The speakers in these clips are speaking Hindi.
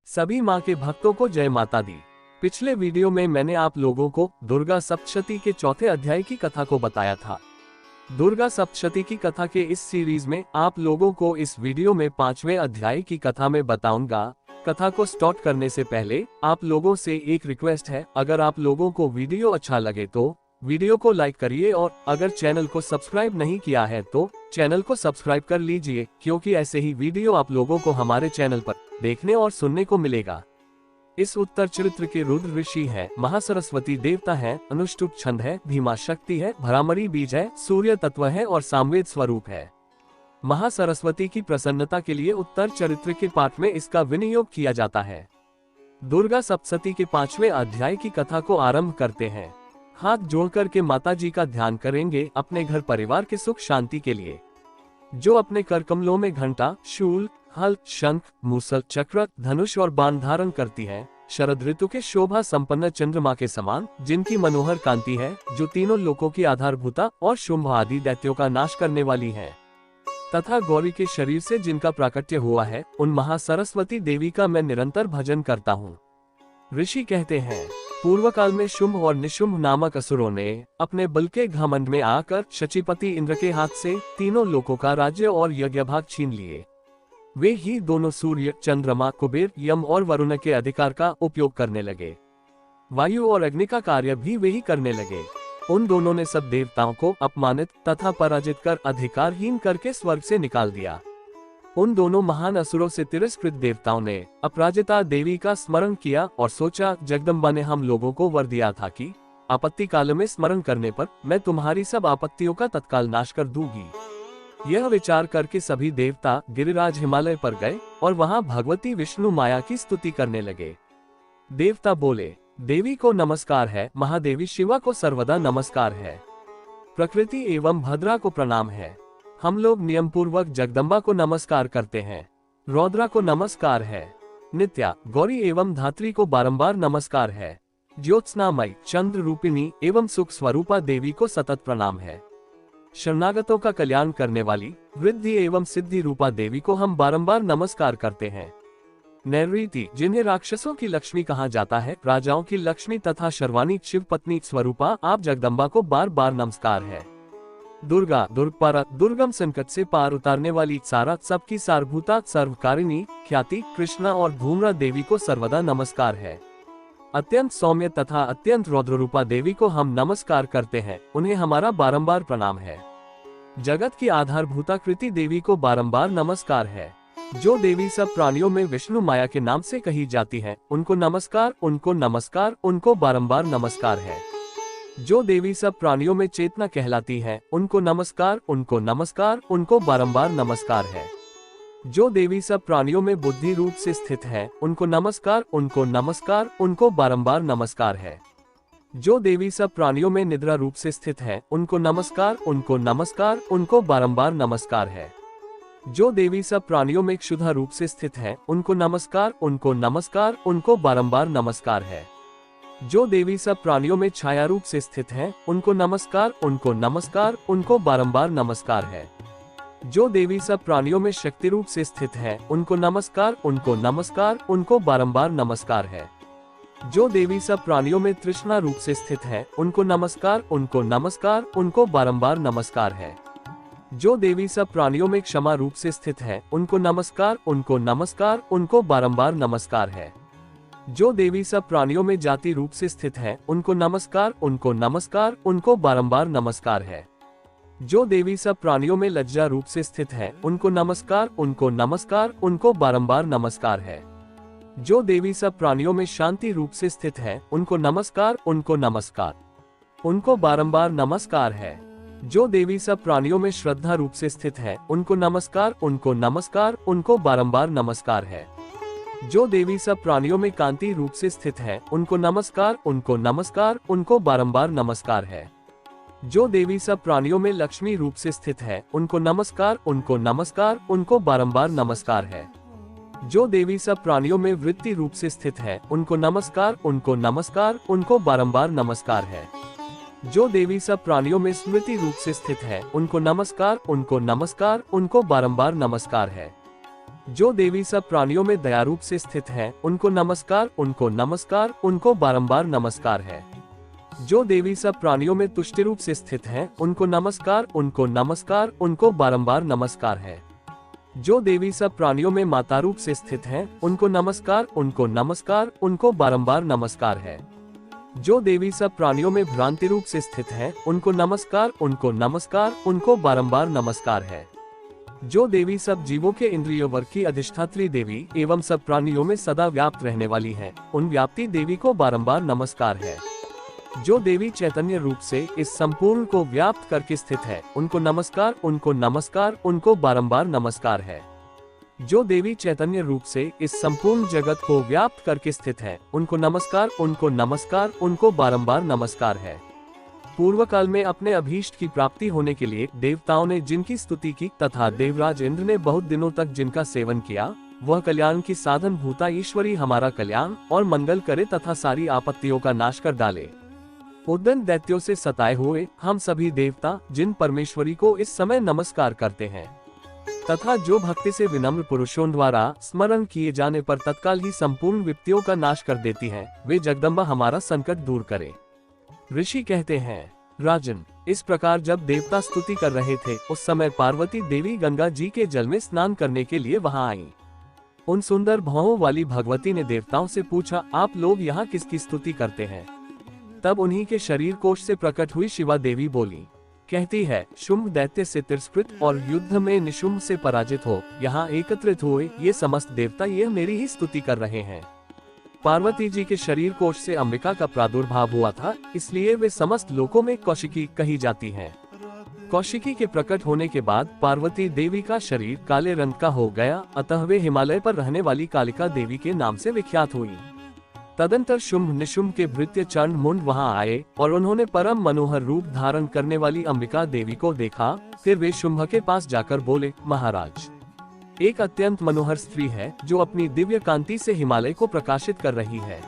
सभी माँ के भक्तों को जय माता दी। पिछले वीडियो में मैंने आप लोगों को दुर्गा सप्तशती के चौथे अध्याय की कथा को बताया था। दुर्गा सप्तशती की कथा के इस सीरीज में आप लोगों को इस वीडियो में 5वें अध्याय की कथा में बताऊंगा। कथा को स्टार्ट करने से पहले आप लोगों से एक रिक्वेस्ट है, अगर आप लोगों को वीडियो अच्छा लगे तो वीडियो को लाइक करिए और अगर चैनल को सब्सक्राइब नहीं किया है तो चैनल को सब्सक्राइब कर लीजिए, क्योंकि ऐसे ही वीडियो आप लोगों को हमारे चैनल पर देखने और सुनने को मिलेगा। इस उत्तर चरित्र के रुद्र ऋषि है, महासरस्वती देवता है, अनुष्टुप छंद है, भीमा शक्ति है, भ्रामरी बीज है, सूर्य तत्व है और सामवेद स्वरूप है। महासरस्वती की प्रसन्नता के लिए उत्तर चरित्र के पाठ में इसका विनियोग किया जाता है। दुर्गा सप्तशती के 5वें अध्याय की कथा को आरंभ करते हैं। हाथ जोड़कर के माता जी का ध्यान करेंगे अपने घर परिवार के सुख शांति के लिए। जो अपने कर कमलों में घंटा, शूल, हल, शंख, मूसल, चक्र, धनुष और बाण धारण करती है, शरद ऋतु के शोभा संपन्न चंद्रमा के समान, जिनकी मनोहर कांति है, जो तीनों लोकों की आधारभूता और शुंभ आदि दैत्यों का नाश करने वाली है, तथा गौरी के शरीर से जिनका प्राकट्य हुआ है, उन महासरस्वती देवी का मैं निरंतर भजन करता हूँ। ऋषि कहते हैं, पूर्व काल में शुंभ और निशुंभ नामक असुरों ने अपने बल के घमंड में आकर शचीपति इंद्र के हाथ से तीनों लोकों का राज्य और यज्ञ भाग छीन लिए। वे ही दोनों सूर्य, चंद्रमा, कुबेर, यम और वरुण के अधिकार का उपयोग करने लगे। वायु और अग्नि का कार्य भी वे ही करने लगे। उन दोनों ने सब देवताओं को अपमानित तथा पराजित कर अधिकारहीन करके स्वर्ग से निकाल दिया। उन दोनों महान असुरों से तिरस्कृत देवताओं ने अपराजिता देवी का स्मरण किया और सोचा, जगदम्बा ने हम लोगों को वर दिया था कि आपत्ति काल में स्मरण करने पर मैं तुम्हारी सब आपत्तियों का तत्काल नाश कर दूंगी। यह विचार करके सभी देवता गिरिराज हिमालय पर गए और वहां भगवती विष्णु माया की स्तुति करने लगे। देवता बोले, देवी को नमस्कार है, महादेवी शिवा को सर्वदा नमस्कार है, प्रकृति एवं भद्रा को प्रणाम है। हम लोग नियम पूर्वक जगदम्बा को नमस्कार करते हैं। रौद्रा को नमस्कार है। नित्या, गौरी एवं धात्री को बारंबार नमस्कार है। ज्योत्सनामयी, चंद्र रूपिणी एवं सुख स्वरूपा देवी को सतत प्रणाम है। शरणागतों का कल्याण करने वाली वृद्धि एवं सिद्धि रूपा देवी को हम बारंबार नमस्कार करते हैं। नैऋति, जिन्हें राक्षसों की लक्ष्मी कहा जाता है, राजाओं की लक्ष्मी तथा शर्वाणी शिव पत्नी स्वरूपा आप जगदम्बा को बार बार नमस्कार है। दुर्गा, दुर्गपारा, दुर्गम संकट से पार उतारने वाली सारा, सबकी सारभूता, सर्वकारिणी, ख्याति, कृष्णा और धूम्रा देवी को सर्वदा नमस्कार है। अत्यंत सौम्य तथा अत्यंत रौद्र रूपा देवी को हम नमस्कार करते हैं, उन्हें हमारा बारंबार प्रणाम है। जगत की आधारभूता कृति देवी को बारंबार नमस्कार है। जो देवी सब प्राणियों में विष्णु माया के नाम से कही जाती है, उनको नमस्कार, उनको नमस्कार, उनको बारंबार नमस्कार है। जो देवी सब प्राणियों में चेतना कहलाती है, उनको नमस्कार, उनको नमस्कार, उनको बारंबार नमस्कार है। जो देवी सब प्राणियों में बुद्धि रूप से स्थित है, उनको नमस्कार, उनको नमस्कार, उनको बारंबार नमस्कार है। जो देवी सब प्राणियों में निद्रा रूप से स्थित है, उनको नमस्कार, उनको नमस्कार, उनको बारंबार नमस्कार है। जो देवी सब प्राणियों में क्षुधा रूप से स्थित है, उनको नमस्कार, उनको नमस्कार, उनको बारंबार नमस्कार है। जो देवी सब प्राणियों में छाया रूप से स्थित हैं, उनको नमस्कार, उनको नमस्कार, उनको बारंबार नमस्कार है। जो देवी सब प्राणियों में शक्ति रूप से स्थित हैं, उनको नमस्कार, उनको नमस्कार, उनको बारंबार नमस्कार है। जो देवी सब प्राणियों में तृष्णा रूप से स्थित है, उनको नमस्कार, उनको नमस्कार, उनको बारंबार नमस्कार है। जो देवी सब प्राणियों में क्षमा रूप से स्थित है, उनको नमस्कार, उनको नमस्कार, उनको बारंबार नमस्कार है। जो देवी सब प्राणियों में जाति रूप से स्थित है, उनको नमस्कार, उनको नमस्कार, उनको बारंबार नमस्कार है। जो देवी सब प्राणियों में लज्जा रूप से स्थित है, उनको नमस्कार, उनको नमस्कार, उनको बारंबार नमस्कार है। जो देवी सब प्राणियों में शांति रूप से स्थित है, उनको नमस्कार, उनको नमस्कार, उनको बारंबार नमस्कार है। जो देवी सब प्राणियों में श्रद्धा रूप से स्थित है, उनको नमस्कार, उनको नमस्कार, उनको बारंबार नमस्कार है। जो देवी सब प्राणियों में कांति रूप से स्थित है, उनको नमस्कार, उनको नमस्कार, उनको बारंबार नमस्कार है। जो देवी सब प्राणियों में लक्ष्मी रूप से स्थित है, उनको नमस्कार, उनको नमस्कार, उनको बारंबार नमस्कार है। जो देवी सब प्राणियों में वृत्ति रूप से स्थित है, उनको नमस्कार, उनको नमस्कार, उनको बारंबार नमस्कार है। जो देवी सब प्राणियों में स्मृति रूप से स्थित है, उनको नमस्कार, उनको नमस्कार, उनको बारंबार नमस्कार है। जो देवी सब प्राणियों में दयारूप से स्थित हैं, उनको नमस्कार, उनको नमस्कार, उनको बारंबार नमस्कार है। जो देवी सब प्राणियों में तुष्टि रूप से स्थित हैं, उनको नमस्कार, उनको नमस्कार, उनको बारंबार नमस्कार है। जो देवी सब प्राणियों में माता रूप से स्थित हैं, उनको नमस्कार, उनको नमस्कार, उनको बारंबार नमस्कार है। जो देवी सब प्राणियों में भ्रांति रूप से स्थित हैं, उनको नमस्कार, उनको नमस्कार, उनको बारंबार नमस्कार है। जो देवी सब जीवों के इंद्रियों वर्ग की अधिष्ठात्री देवी एवं सब प्राणियों में सदा व्याप्त रहने वाली है, उन व्याप्ति देवी को बारंबार नमस्कार है। जो देवी चैतन्य रूप से इस संपूर्ण को व्याप्त करके स्थित है, उनको नमस्कार, उनको नमस्कार, उनको बारंबार नमस्कार है। जो देवी चैतन्य रूप से इस संपूर्ण जगत को व्याप्त करके स्थित है, उनको नमस्कार, उनको नमस्कार, उनको बारंबार नमस्कार है। पूर्व काल में अपने अभीष्ट की प्राप्ति होने के लिए देवताओं ने जिनकी स्तुति की तथा देवराज इंद्र ने बहुत दिनों तक जिनका सेवन किया, वह कल्याण की साधन भूता ईश्वरी हमारा कल्याण और मंगल करे तथा सारी आपत्तियों का नाश कर डाले। उद्दंड दैत्यों से सताए हुए हम सभी देवता जिन परमेश्वरी को इस समय नमस्कार करते हैं तथा जो भक्ति से विनम्र पुरुषों द्वारा स्मरण किए जाने पर तत्काल ही संपूर्ण विपत्तियों का नाश कर देती हैं, वे जगदम्बा हमारा संकट दूर करे। ऋषि कहते हैं, राजन, इस प्रकार जब देवता स्तुति कर रहे थे, उस समय पार्वती देवी गंगा जी के जल में स्नान करने के लिए वहां आई। उन सुंदर भावों वाली भगवती ने देवताओं से पूछा, आप लोग यहाँ किसकी स्तुति करते हैं? तब उन्हीं के शरीर कोश से प्रकट हुई शिवा देवी बोली, कहती है, शुंभ दैत्य से तिरस्कृत और युद्ध में निशुंभ से पराजित हो यहाँ एकत्रित हुए ये समस्त देवता ये मेरी ही स्तुति कर रहे हैं। पार्वती जी के शरीर कोश से अंबिका का प्रादुर्भाव हुआ था, इसलिए वे समस्त लोकों में कौशिकी कही जाती हैं। कौशिकी के प्रकट होने के बाद पार्वती देवी का शरीर काले रंग का हो गया, अतः वे हिमालय पर रहने वाली कालिका देवी के नाम से विख्यात हुई। तदंतर शुंभ निशुंभ के भृत्य चंड मुंड वहां आए और उन्होंने परम मनोहर रूप धारण करने वाली अंबिका देवी को देखा। फिर वे शुंभ के पास जाकर बोले, महाराज, एक अत्यंत मनोहर स्त्री है जो अपनी दिव्य कांति से हिमालय को प्रकाशित कर रही है।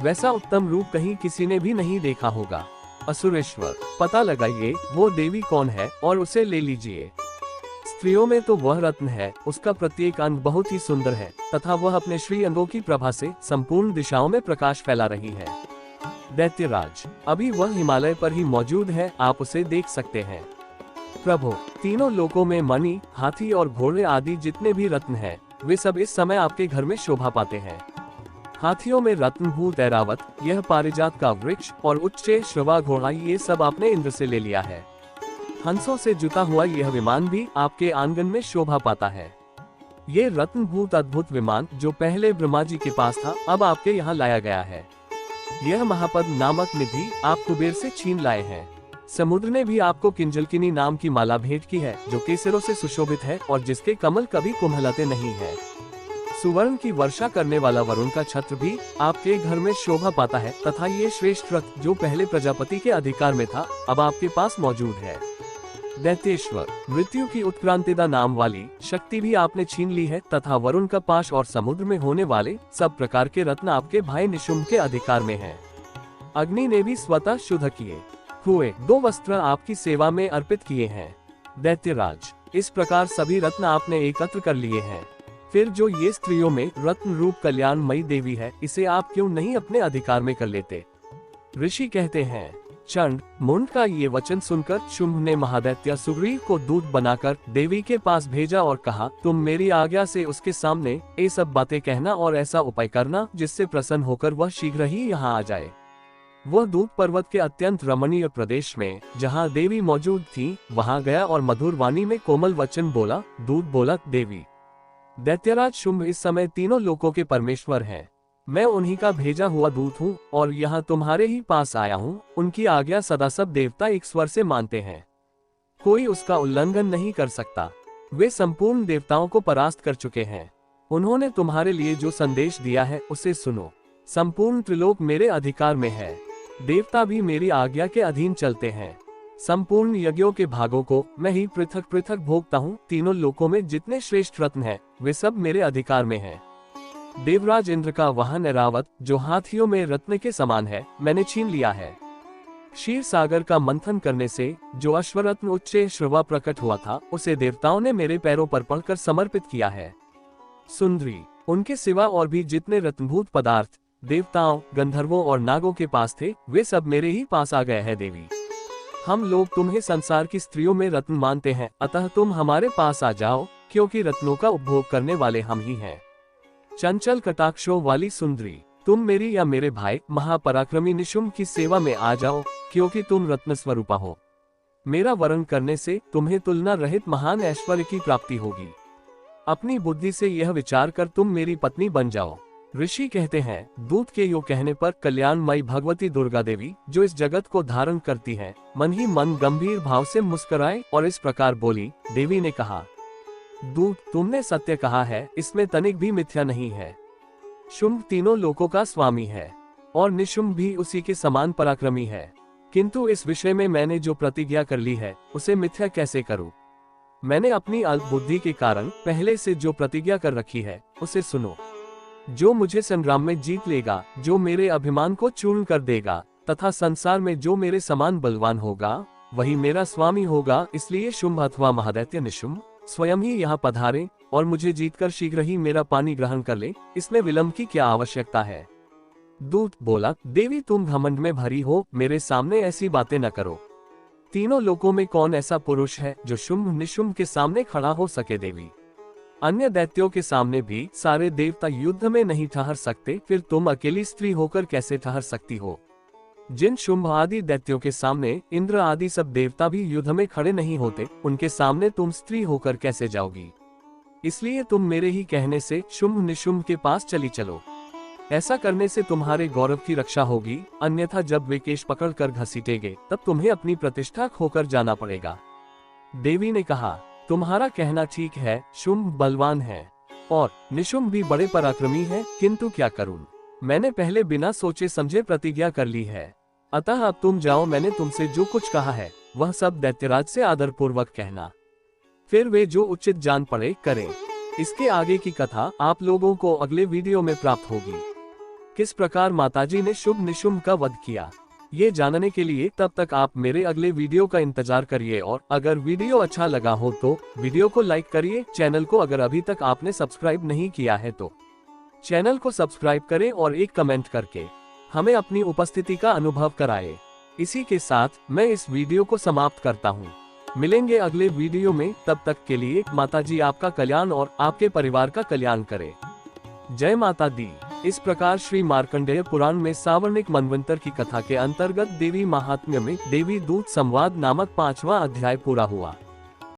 वैसा उत्तम रूप कहीं किसी ने भी नहीं देखा होगा। असुरेश्वर, पता लगाइए वो देवी कौन है और उसे ले लीजिए। स्त्रियों में तो वह रत्न है, उसका प्रत्येक अंग बहुत ही सुंदर है तथा वह अपने श्री अंगों की प्रभा से संपूर्ण दिशाओं में प्रकाश फैला रही है। दैत्यराज, अभी वह हिमालय पर ही मौजूद है, आप उसे देख सकते हैं। प्रभु, तीनों लोकों में मणि, हाथी और घोड़े आदि जितने भी रत्न हैं, वे सब इस समय आपके घर में शोभा पाते हैं। हाथियों में रत्नभूत ऐरावत, यह पारिजात का वृक्ष और उच्च श्रवा घोड़ा, ये सब आपने इंद्र से ले लिया है। हंसों से जुता हुआ यह विमान भी आपके आंगन में शोभा पाता है। ये रत्नभूत अद्भुत विमान जो पहले ब्रह्मा जी के पास था, अब आपके यहाँ लाया गया है। यह महापद नामक निधि आप कुबेर से छीन लाए हैं। समुद्र ने भी आपको किंजलकिनी नाम की माला भेंट की है, जो केसरों से सुशोभित है और जिसके कमल कभी कुम्हलाते नहीं है। सुवर्ण की वर्षा करने वाला वरुण का छत्र भी आपके घर में शोभा पाता है तथा ये श्रेष्ठ रथ जो पहले प्रजापति के अधिकार में था, अब आपके पास मौजूद है। दैत्येश्वर, मृत्यु की उत्क्रांतिदा नाम वाली शक्ति भी आपने छीन ली है तथा वरुण का पाश और समुद्र में होने वाले सब प्रकार के रत्न आपके भाई निशुंभ के अधिकार में हैं। अग्नि ने भी स्वतः शुद्ध किए हुए 2 वस्त्र आपकी सेवा में अर्पित किए हैं। दैत्यराज, इस प्रकार सभी रत्न आपने एकत्र कर लिए हैं। फिर जो ये स्त्रियों में रत्न रूप कल्याणमयी देवी है, इसे आप क्यों नहीं अपने अधिकार में कर लेते? ऋषि कहते हैं, चंड मुंड का ये वचन सुनकर शुंभ ने महादैत्य सुग्रीव को दूत बनाकर देवी के पास भेजा और कहा, तुम मेरी आज्ञा से उसके सामने ये सब बातें कहना और ऐसा उपाय करना जिससे प्रसन्न होकर वह शीघ्र ही यहाँ आ जाए। वह दूत पर्वत के अत्यंत रमणीय प्रदेश में जहाँ देवी मौजूद थी वहाँ गया और मधुर वाणी में कोमल वचन बोला। दूत बोला, देवी, दैत्यराज शुंभ इस समय तीनों लोकों के परमेश्वर हैं। मैं उन्हीं का भेजा हुआ दूत हूँ और यहाँ तुम्हारे ही पास आया हूँ। उनकी आज्ञा सदा सब देवता एक स्वर से मानते हैं, कोई उसका उल्लंघन नहीं कर सकता। वे संपूर्ण देवताओं को परास्त कर चुके हैं। उन्होंने तुम्हारे लिए जो संदेश दिया है उसे सुनो। संपूर्ण त्रिलोक मेरे अधिकार में है, देवता भी मेरी आज्ञा के अधीन चलते हैं। संपूर्ण यज्ञों के भागों को मैं ही पृथक पृथक भोगता हूँ। तीनों लोकों में जितने श्रेष्ठ रत्न हैं, वे सब मेरे अधिकार में हैं। देवराज इंद्र का वाहन ऐरावत जो हाथियों में रत्न के समान है, मैंने छीन लिया है। क्षीर सागर का मंथन करने से जो अश्वरत्न उच्च श्रवा प्रकट हुआ था, उसे देवताओं ने मेरे पैरों पर पड़कर समर्पित किया है। सुंदरी, उनके सिवा और भी जितने रत्नभूत पदार्थ देवताओं, गंधर्वों और नागों के पास थे, वे सब मेरे ही पास आ गए हैं देवी। हम लोग तुम्हें संसार की स्त्रियों में रत्न मानते हैं, अतः तुम हमारे पास आ जाओ, क्योंकि रत्नों का उपभोग करने वाले हम ही हैं। चंचल कटाक्षों वाली सुंदरी, तुम मेरी या मेरे भाई महापराक्रमी निशुम्भ की सेवा में आ जाओ, क्योंकि तुम रत्न स्वरूपा हो। मेरा वरण करने से तुम्हें तुलना रहित महान ऐश्वर्य की प्राप्ति होगी। अपनी बुद्धि से यह विचार कर तुम मेरी पत्नी बन जाओ। ऋषि कहते हैं, दूत के यो कहने पर कल्याणमयी भगवती दुर्गा देवी, जो इस जगत को धारण करती है, मन ही मन गंभीर भाव से मुस्कुराए और इस प्रकार बोली। देवी ने कहा, दूत, तुमने सत्य कहा है, इसमें तनिक भी मिथ्या नहीं है। शुंभ तीनों लोकों का स्वामी है और निशुंभ भी उसी के समान पराक्रमी है, किंतु इस विषय में मैंने जो प्रतिज्ञा कर ली है, उसे मिथ्या कैसे करूं? मैंने अपनी अल्प बुद्धि के कारण पहले से जो प्रतिज्ञा कर रखी है, उसे सुनो। जो मुझे संग्राम में जीत लेगा, जो मेरे अभिमान को चूर्ण कर देगा, तथा संसार में जो मेरे समान बलवान होगा, वही मेरा स्वामी होगा। इसलिए शुंभ अथवा महादैत्य निशुंभ स्वयं ही यहाँ पधारे और मुझे जीतकर शीघ्र ही मेरा पानी ग्रहण कर ले, इसमें विलंब की क्या आवश्यकता है? दूत बोला, देवी तुम घमंड में भरी हो, मेरे सामने ऐसी बातें न करो। तीनों लोकों में कौन ऐसा पुरुष है जो शुंभ निशुंभ के सामने खड़ा हो सके? देवी, अन्य दैत्यों के सामने भी सारे देवता युद्ध में नहीं ठहर सकते, फिर तुम अकेली स्त्री होकर कैसे ठहर सकती हो? जिन शुंभ आदि दैत्यों के सामने इंद्र आदि सब देवता भी युद्ध में खड़े नहीं होते, उनके सामने तुम स्त्री होकर कैसे जाओगी? इसलिए तुम मेरे ही कहने से शुंभ निशुंभ के पास चली चलो। ऐसा करने से तुम्हारे गौरव की रक्षा होगी, अन्यथा जब वे केश पकड़कर घसीटेंगे, तब तुम्हें अपनी प्रतिष्ठा खोकर जाना पड़ेगा। देवी ने कहा, तुम्हारा कहना ठीक है, शुंभ बलवान है और निशुंभ भी बड़े पराक्रमी है, किंतु क्या करूं? मैंने पहले बिना सोचे समझे प्रतिज्ञा कर ली है, अतः अब तुम जाओ। मैंने तुमसे जो कुछ कहा है, वह सब दैत्यराज से आदर पूर्वक कहना, फिर वे जो उचित जान पड़े करें। इसके आगे की कथा आप लोगों को अगले वीडियो में प्राप्त होगी। किस प्रकार माताजी ने शुंभ निशुंभ का वध किया, ये जानने के लिए तब तक आप मेरे अगले वीडियो का इंतजार करिए, और अगर वीडियो अच्छा लगा हो तो वीडियो को लाइक करिए। चैनल को अगर अभी तक आपने सब्सक्राइब नहीं किया है तो चैनल को सब्सक्राइब करें और एक कमेंट करके हमें अपनी उपस्थिति का अनुभव कराएं। इसी के साथ मैं इस वीडियो को समाप्त करता हूँ। मिलेंगे अगले वीडियो में, तब तक के लिए माताजी आपका कल्याण और आपके परिवार का कल्याण करे। जय माता दी। इस प्रकार श्री मार्कंडेय पुराण में सावर्णिक मनवंतर की कथा के अंतर्गत देवी महात्म्य में देवी दूत संवाद नामक 5वां अध्याय पूरा हुआ।